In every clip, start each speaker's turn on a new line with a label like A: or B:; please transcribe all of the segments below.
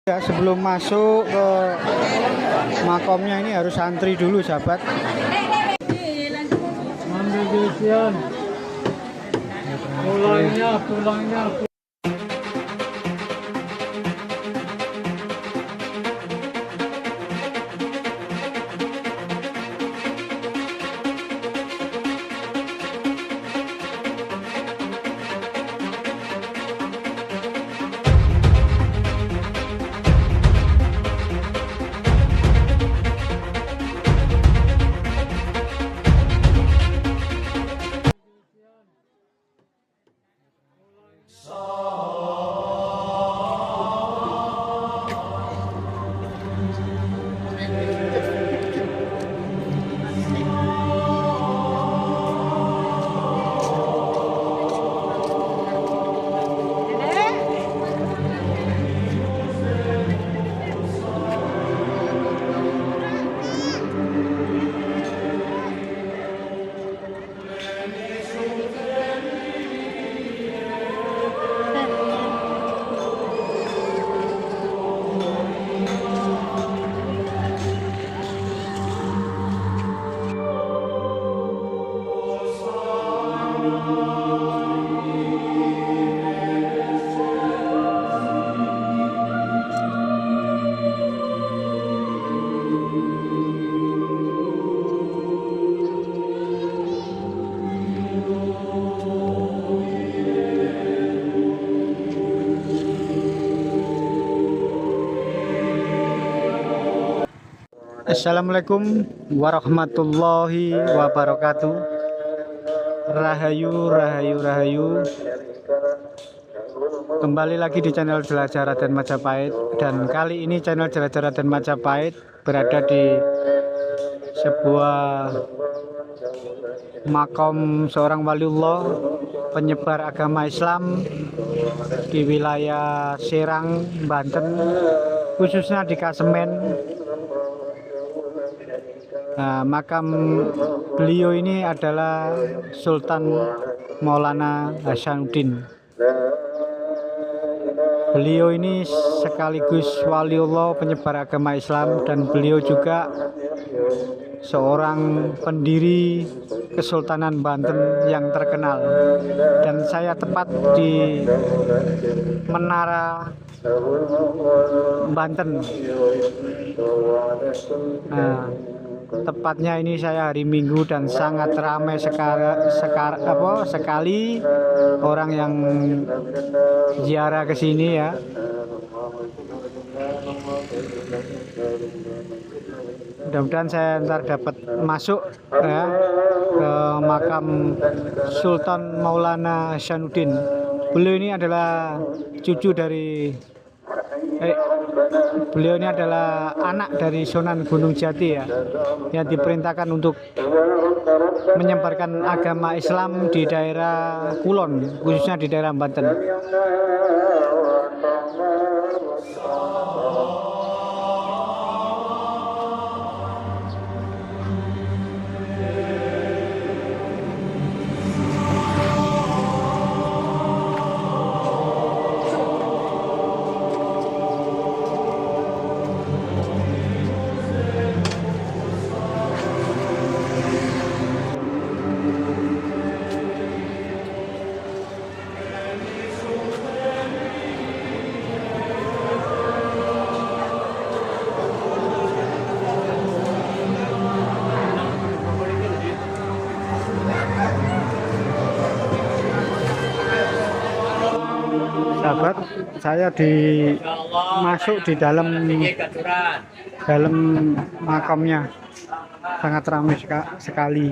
A: Ya, sebelum masuk ke makomnya ini harus antri dulu, sahabat. Pulangnya. Assalamualaikum warahmatullahi wabarakatuh. Rahayu. Kembali lagi di channel Jelajah Raden Majapahit. Dan kali ini channel Jelajah Raden Majapahit berada di sebuah makom seorang waliullah penyebar agama Islam di wilayah Serang, Banten, khususnya di Kasemen. Nah, makam beliau ini adalah Sultan Maulana Hasanuddin. Beliau ini sekaligus waliullah penyebar agama Islam, dan beliau juga seorang pendiri Kesultanan Banten yang terkenal. Dan saya tepat di Menara Banten. Nah, tepatnya ini saya hari Minggu dan sangat ramai sekali orang yang ziarah ke sini ya. Mudah-mudahan saya ntar dapat masuk ya ke makam Sultan Maulana Hasanuddin. Beliau ini adalah cucu dari beliau ini adalah anak dari Sunan Gunung Jati ya, yang diperintahkan untuk menyebarkan agama Islam di daerah Kulon, khususnya di daerah Banten. Sahabat, saya masuk di dalam makamnya, sangat ramai sekali.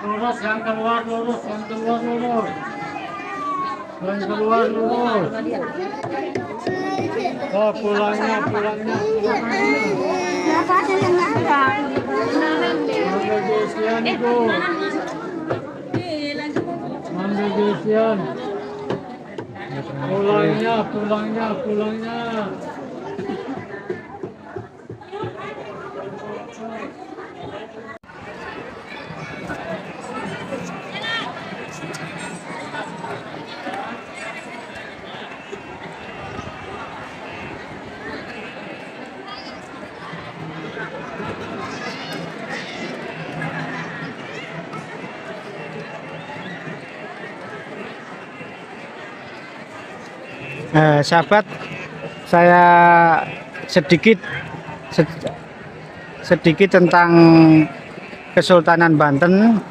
B: Lurus, yang keluar lurus. Oh, pulangnya.
C: Kenapa ada yang nangkap?
B: Mandul Desian. Pulangnya.
A: Sahabat, saya sedikit sedikit tentang Kesultanan Banten.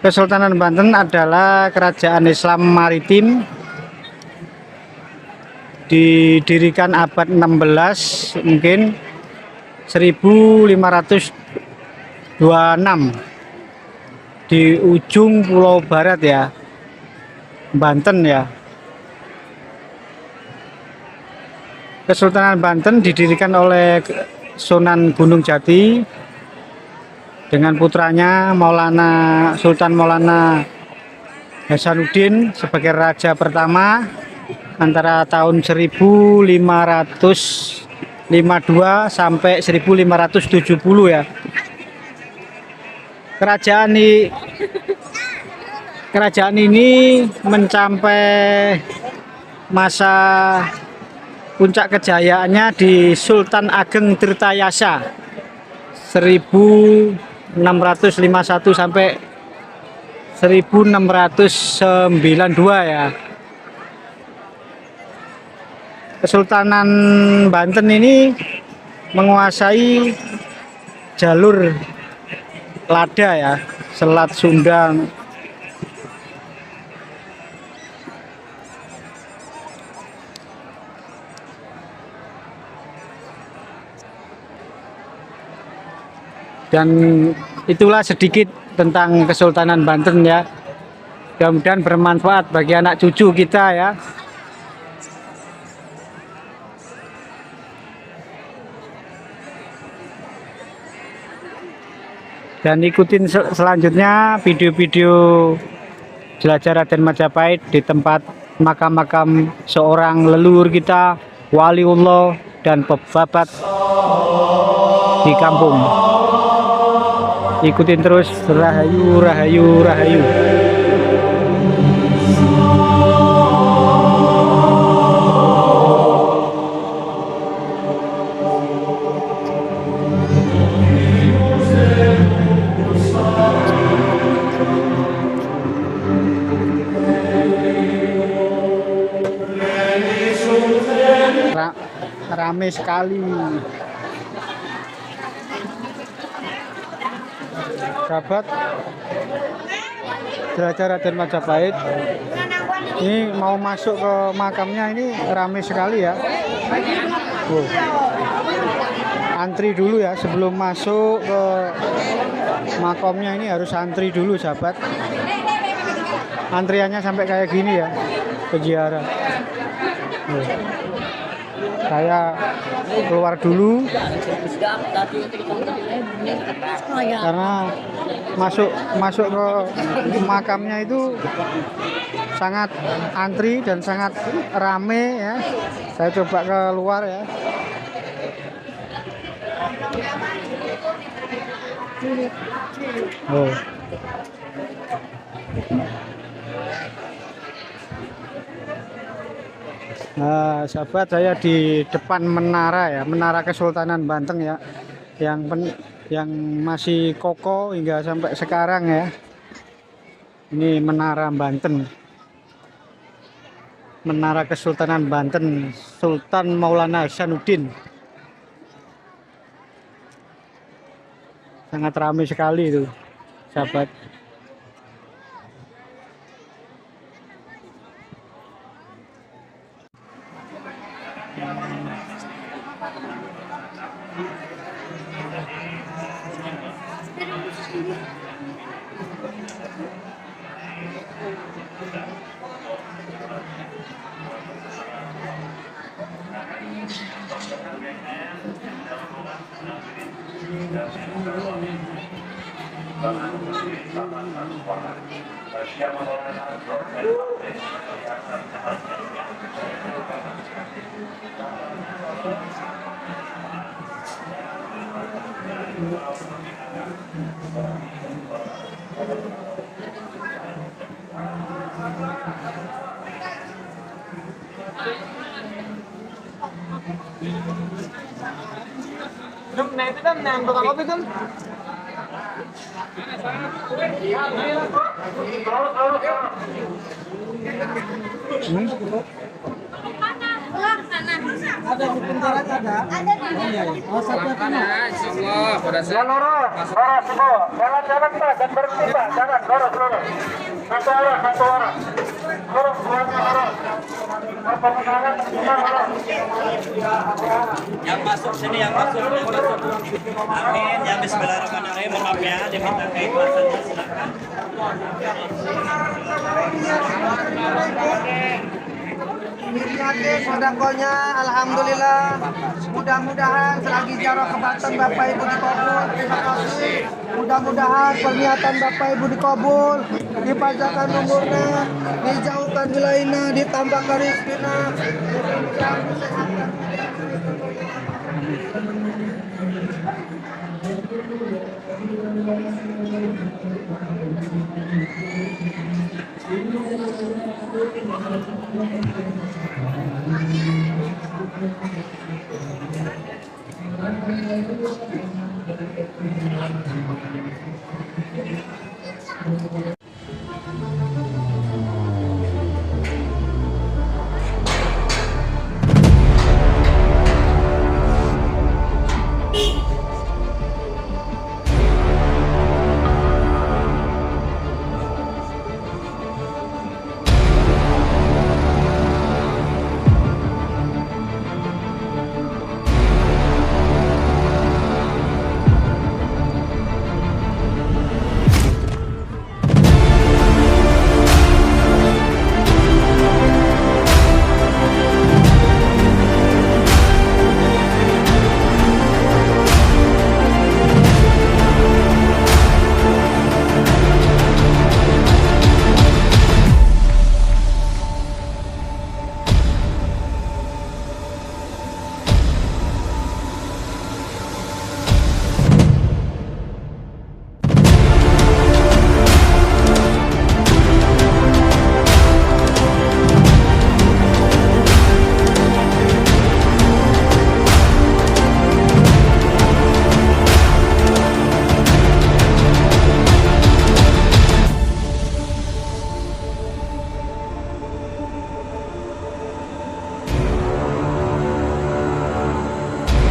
A: Kesultanan Banten adalah kerajaan Islam maritim, didirikan abad 16, mungkin 1526 di ujung Pulau Barat ya, Banten ya. Kesultanan Banten didirikan oleh Sunan Gunung Jati dengan putranya Sultan Maulana Hasanuddin sebagai raja pertama antara tahun 1552 sampai 1570 ya. Kerajaan ini mencapai masa puncak kejayaannya di Sultan Ageng Tirtayasa 1651 sampai 1692 ya. Kesultanan Banten ini menguasai jalur Lada ya, Selat Sunda. Dan itulah sedikit tentang Kesultanan Banten ya. Mudah-mudahan bermanfaat bagi anak cucu kita ya. Dan ikutin selanjutnya video-video jelajah Raden Majapahit di tempat makam-makam seorang leluhur kita, waliullah dan pejabat di kampung. Ikutin terus, rahayu rahayu rahayu. Rame sekali. Sahabat jelajah Raden Majapahit, ini mau masuk ke makamnya ini rame sekali ya. Antri dulu ya sebelum masuk ke makamnya, ini harus antri dulu sahabat. Antriannya sampai kayak gini ya, peziarah. Saya keluar dulu karena masuk ke makamnya itu sangat antri dan sangat rame ya. Saya coba keluar ya. Nah, sahabat, saya di depan menara ya, Menara Kesultanan Banten ya, yang masih kokoh hingga sampai sekarang ya. Ini Menara Banten, Menara Kesultanan Banten, Sultan Maulana Hasanuddin. Sangat ramai sekali itu, sahabat.
C: Lúc này tới đất nàng có biết không? Ada di penjara ada?
B: Ada di Oh, satu
D: Insyaallah pada
C: Ya lurus semua. Jalan-jalan Pak, dan berhenti Pak. Jangan lurus. Satu arah. Lurus, semuanya lurus. Pemenangan kita lurus.
E: Yang masuk sini, yang masuk. Amin. Ya Bismillahirrahmanirrahim. Maaf ya, diminta keikhlasannya silakan.
C: Niatnya sodakonya, alhamdulillah. Mudah-mudahan selagi jarak ke Banten Bapak Ibu dikabul. Terima kasih. Mudah-mudahan perniatan Bapak Ibu dikabul, dipanjangkan umurnya, dijauhkan wilayahnya, ditambahkan rezekinya, diberikan kesehatan.